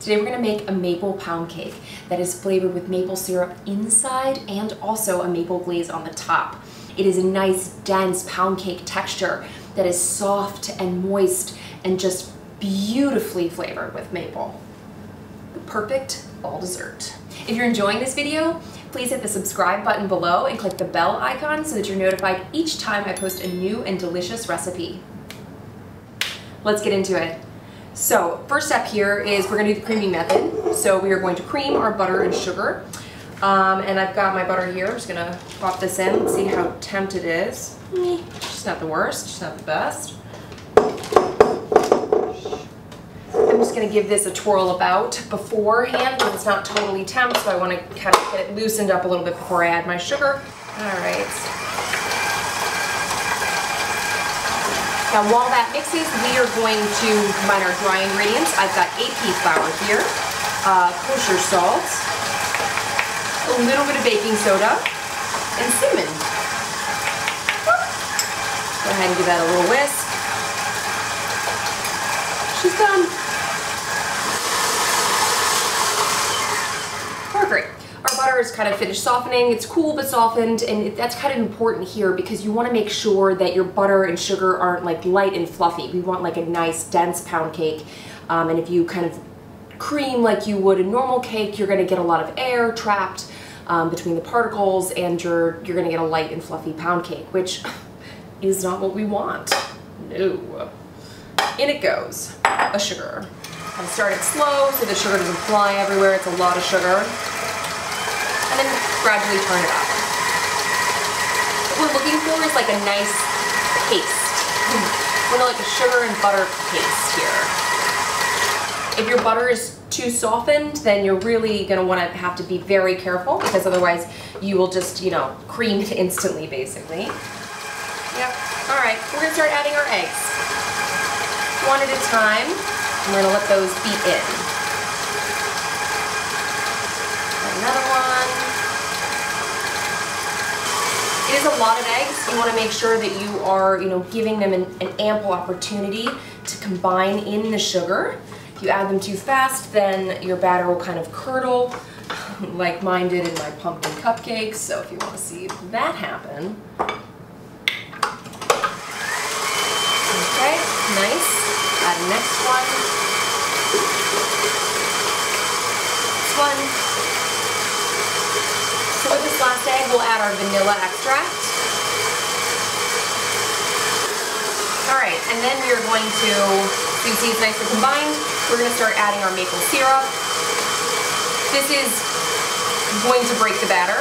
Today we're going to make a maple pound cake that is flavored with maple syrup inside and also a maple glaze on the top. It is a nice, dense pound cake texture that is soft and moist and just beautifully flavored with maple. The perfect fall dessert. If you're enjoying this video, please hit the subscribe button below and click the bell icon so that you're notified each time I post a new and delicious recipe. Let's get into it. So first step here is we're going to do the creaming method. So we are going to cream our butter and sugar. And I've got my butter here. I'm just going to pop this in and see how tempted it is. It's not the worst, it's not the best. I'm just going to give this a twirl about beforehand because it's not totally temp, so I want to kind of get it loosened up a little bit before I add my sugar. Alright. Now while that mixes, we are going to combine our dry ingredients. I've got AP flour here, kosher salt, a little bit of baking soda, and cinnamon. Go ahead and give that a little whisk. She's done. Perfect. Our butter is kind of finished softening. It's cool but softened, and that's kind of important here because you want to make sure that your butter and sugar aren't like light and fluffy. We want like a nice dense pound cake, and if you kind of cream like you would a normal cake, you're going to get a lot of air trapped between the particles, and you're going to get a light and fluffy pound cake, which is not what we want. No. In it goes, a sugar. I started slow so the sugar doesn't fly everywhere. It's a lot of sugar. And then gradually turn it up. What we're looking for is like a nice paste. We're like a sugar and butter paste here. If your butter is too softened, then you're really going to want to have to be very careful because otherwise you will just, you know, cream it instantly basically. Yep. Alright, we're going to start adding our eggs. One at a time. I'm going to let those beat in. Another one. It is a lot of eggs. You want to make sure that you are, you know, giving them an ample opportunity to combine in the sugar. If you add them too fast, then your batter will kind of curdle, like mine did in my pumpkin cupcakes. So if you want to see that happen. Okay, nice. Add the next one. This one. So with this last egg, we'll add our vanilla extract. Alright, and then we are going to, so you see it's nicely combined, we're going to start adding our maple syrup. This is going to break the batter.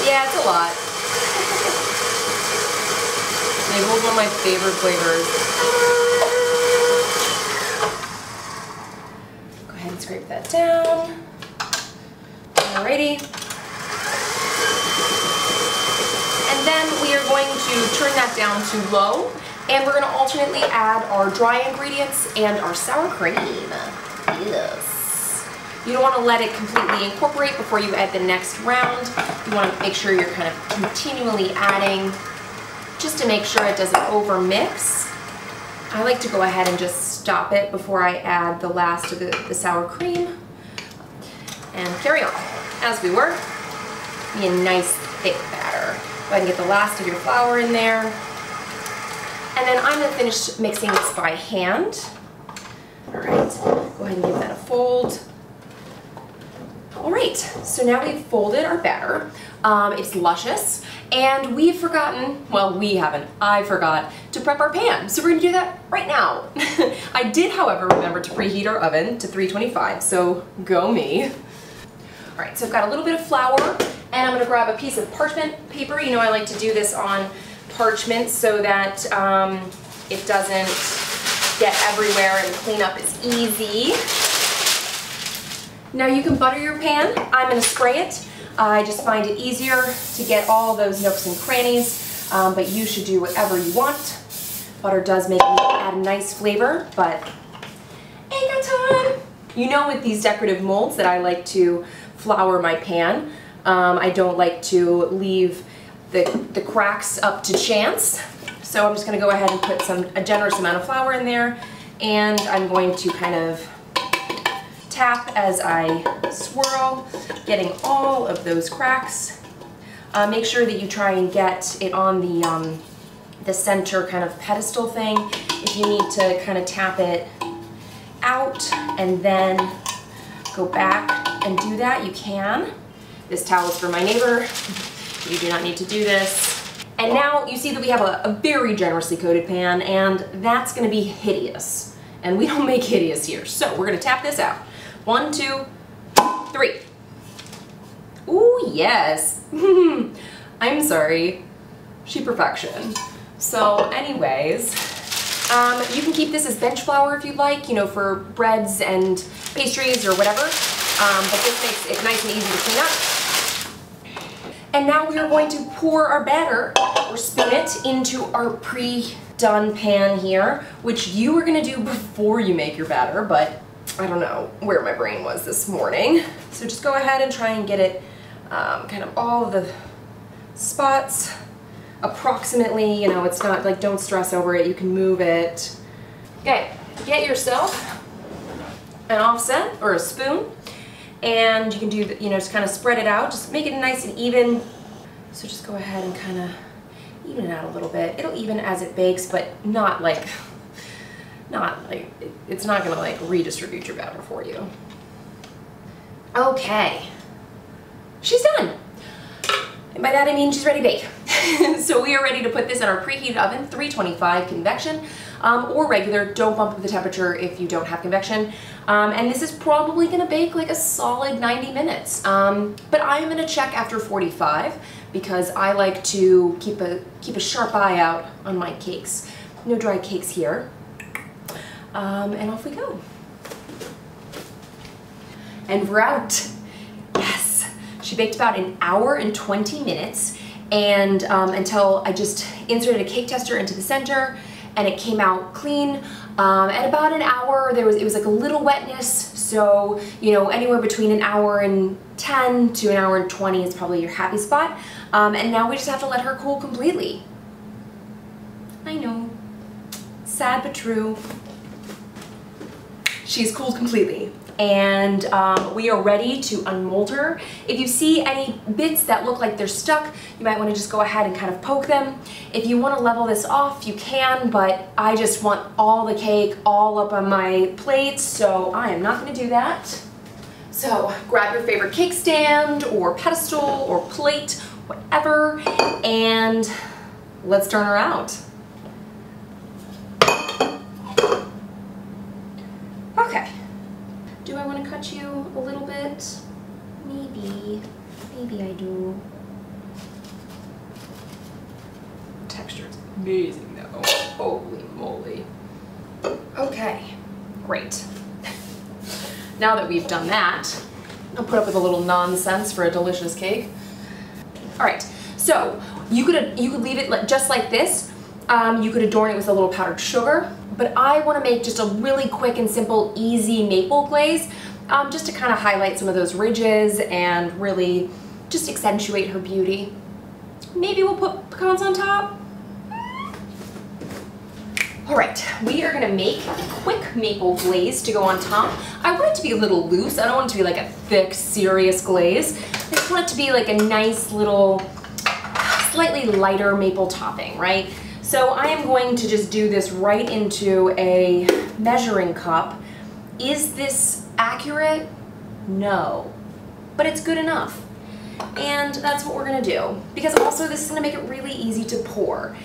Yeah, it's a lot. Maple is one of my favorite flavors. Go ahead and scrape that down. Alrighty. And then we are going to turn that down to low, and we're going to alternately add our dry ingredients and our sour cream. Yes. You don't want to let it completely incorporate before you add the next round. You want to make sure you're kind of continually adding just to make sure it doesn't over-mix. I like to go ahead and just stop it before I add the last of the sour cream. And carry on. As we work, be a nice thick batter. Go ahead and get the last of your flour in there. And then I'm going to finish mixing this by hand. Alright, go ahead and give that a fold. Alright, so now we've folded our batter. It's luscious, and we've forgotten, well, we haven't, I forgot to prep our pan. So we're going to do that right now. I did, however, remember to preheat our oven to 325, so go me. Alright, so I've got a little bit of flour, and I'm going to grab a piece of parchment paper. You know, I like to do this on parchment so that it doesn't get everywhere and cleanup is easy. Now you can butter your pan. I'm going to spray it. I just find it easier to get all those nooks and crannies, but you should do whatever you want. Butter does make me add a nice flavor, but ain't got time. You know, with these decorative molds that I like to flour my pan. I don't like to leave the cracks up to chance. So I'm just going to go ahead and put a generous amount of flour in there, And I'm going to kind of tap as I swirl, getting all of those cracks. Make sure that you try and get it on the center kind of pedestal thing. If you need to kind of tap it out and then go back and do that, you can. This towel is for my neighbor. You do not need to do this. And now you see that we have a very generously coated pan, and that's gonna be hideous. And we don't make hideous here. So we're gonna tap this out. 1, 2, 3. Ooh, yes. I'm sorry. She perfection. So anyways, you can keep this as bench flour if you'd like, you know, for breads and pastries or whatever. But this makes it nice and easy to clean up. And now we are going to pour our batter or spoon it into our pre-done pan here, which you are gonna do before you make your batter, but I don't know where my brain was this morning. So just go ahead and try and get it kind of all of the spots approximately, you know, it's not like, don't stress over it, you can move it. Okay, get yourself an offset or a spoon, and you can do, you know, just kind of spread it out, just make it nice and even. So just go ahead and kind of even it out a little bit. It'll even as it bakes, but not like, it's not gonna like redistribute your batter for you. Okay, she's done. And by that I mean she's ready to bake. So we are ready to put this in our preheated oven, 325 convection, or regular. Don't bump up the temperature if you don't have convection. And this is probably gonna bake like a solid 90 minutes. But I am gonna check after 45 because I like to keep a sharp eye out on my cakes. No dry cakes here. And off we go. And we're out. Yes. She baked about 1 hour and 20 minutes, and until I just inserted a cake tester into the center and it came out clean. At about 1 hour, it was like a little wetness, so you know, anywhere between 1 hour and 10 to 1 hour and 20 is probably your happy spot. And now we just have to let her cool completely. I know, sad but true. She's cooled completely, and we are ready to unmold her. If you see any bits that look like they're stuck, you might want to just go ahead and kind of poke them. If you want to level this off, you can, but I just want all the cake all up on my plate, so I am not going to do that. So grab your favorite cake stand or pedestal or plate, whatever, and let's turn her out. Okay. Do I want to cut you a little bit? Maybe. Maybe I do. Texture is amazing though. Holy moly. Okay. Great. Now that we've done that, I'll put up with a little nonsense for a delicious cake. All right. So you could leave it just like this. You could adorn it with a little powdered sugar, but I want to make just a really quick and simple, easy maple glaze, just to kind of highlight some of those ridges and really just accentuate her beauty. Maybe we'll put pecans on top. All right, we are gonna make a quick maple glaze to go on top. I want it to be a little loose. I don't want it to be like a thick, serious glaze. I just want it to be like a nice little, slightly lighter maple topping, right? So I am going to just do this right into a measuring cup. Is this accurate? No, but it's good enough. And that's what we're gonna do. Because also this is gonna make it really easy to pour.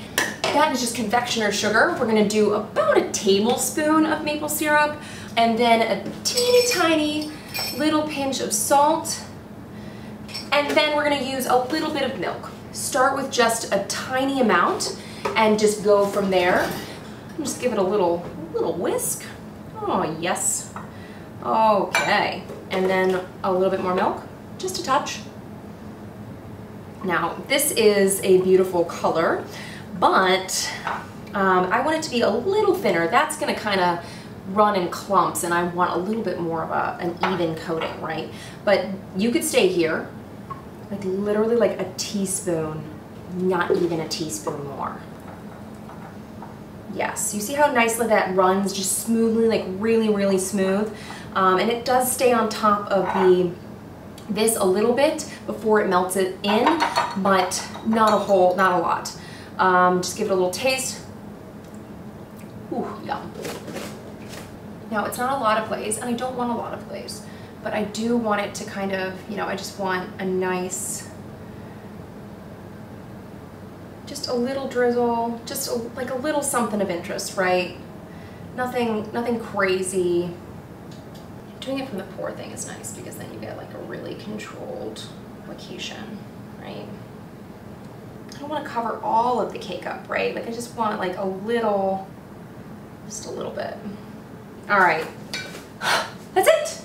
That is just confectioner's sugar. We're gonna do about a tablespoon of maple syrup, and then a teeny tiny little pinch of salt. And then we're gonna use a little bit of milk. Start with just a tiny amount and just go from there. Just give it a little whisk. Oh, yes. Okay. And then a little bit more milk, just a touch. Now, this is a beautiful color, but I want it to be a little thinner. That's gonna kind of run in clumps, and I want a little bit more of an even coating, right? But you could stay here, like literally like a teaspoon, not even a teaspoon more. Yes, you see how nicely that runs, just smoothly, like really, really smooth. And it does stay on top of this a little bit before it melts it in, but not a lot. Just give it a little taste. Ooh, yum. Now it's not a lot of glaze, and I don't want a lot of glaze, but I do want it to kind of, you know, I just want a nice, just a little drizzle, just like a little something of interest, right? Nothing crazy. Doing it from the pour thing is nice because then you get like a really controlled application, right? I don't want to cover all of the cake up, right? Like I just want like a little, just a little bit. All right, that's it.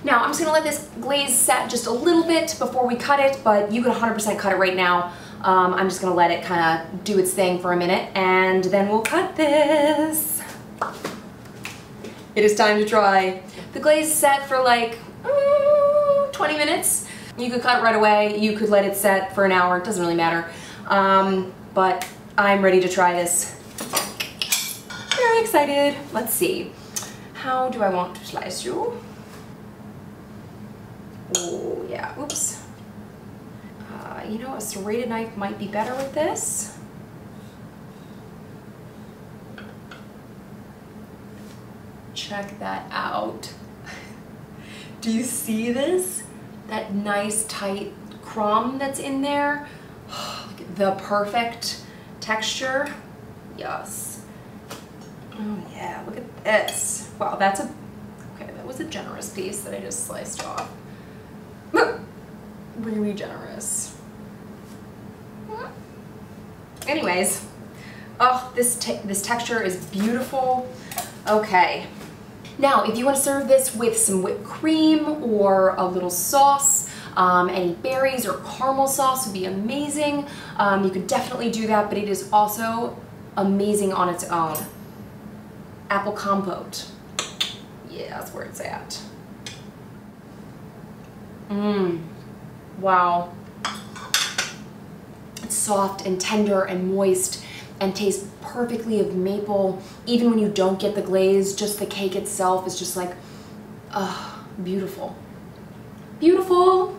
Now I'm just gonna let this glaze set just a little bit before we cut it, but you can 100% cut it right now. I'm just gonna let it kind of do its thing for a minute, and then we'll cut this. It is time to try. The glaze is set for like 20 minutes. You could cut it right away. You could let it set for an hour. It doesn't really matter. But I'm ready to try this. Very excited. Let's see. How do I want to slice you? Oh yeah, oops. You know, a serrated knife might be better with this. Check that out. Do you see this? That nice tight crumb that's in there? The perfect texture. Yes. Oh yeah, look at this. Wow, that's okay, that was a generous piece that I just sliced off. Really generous. Anyways, oh, this texture is beautiful. Okay. Now, if you want to serve this with some whipped cream or a little sauce, any berries or caramel sauce would be amazing. You could definitely do that, but it is also amazing on its own. Apple compote. Yeah, that's where it's at. Mmm. Wow. It's soft and tender and moist and tastes perfectly of maple. Even when you don't get the glaze, just the cake itself is just like, beautiful. Beautiful.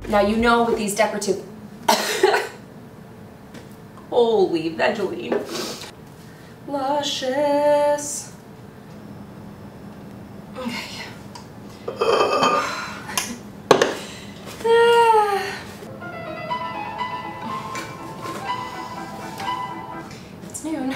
Now you know with these decorative, holy vegeline, luscious. Okay. It's noon.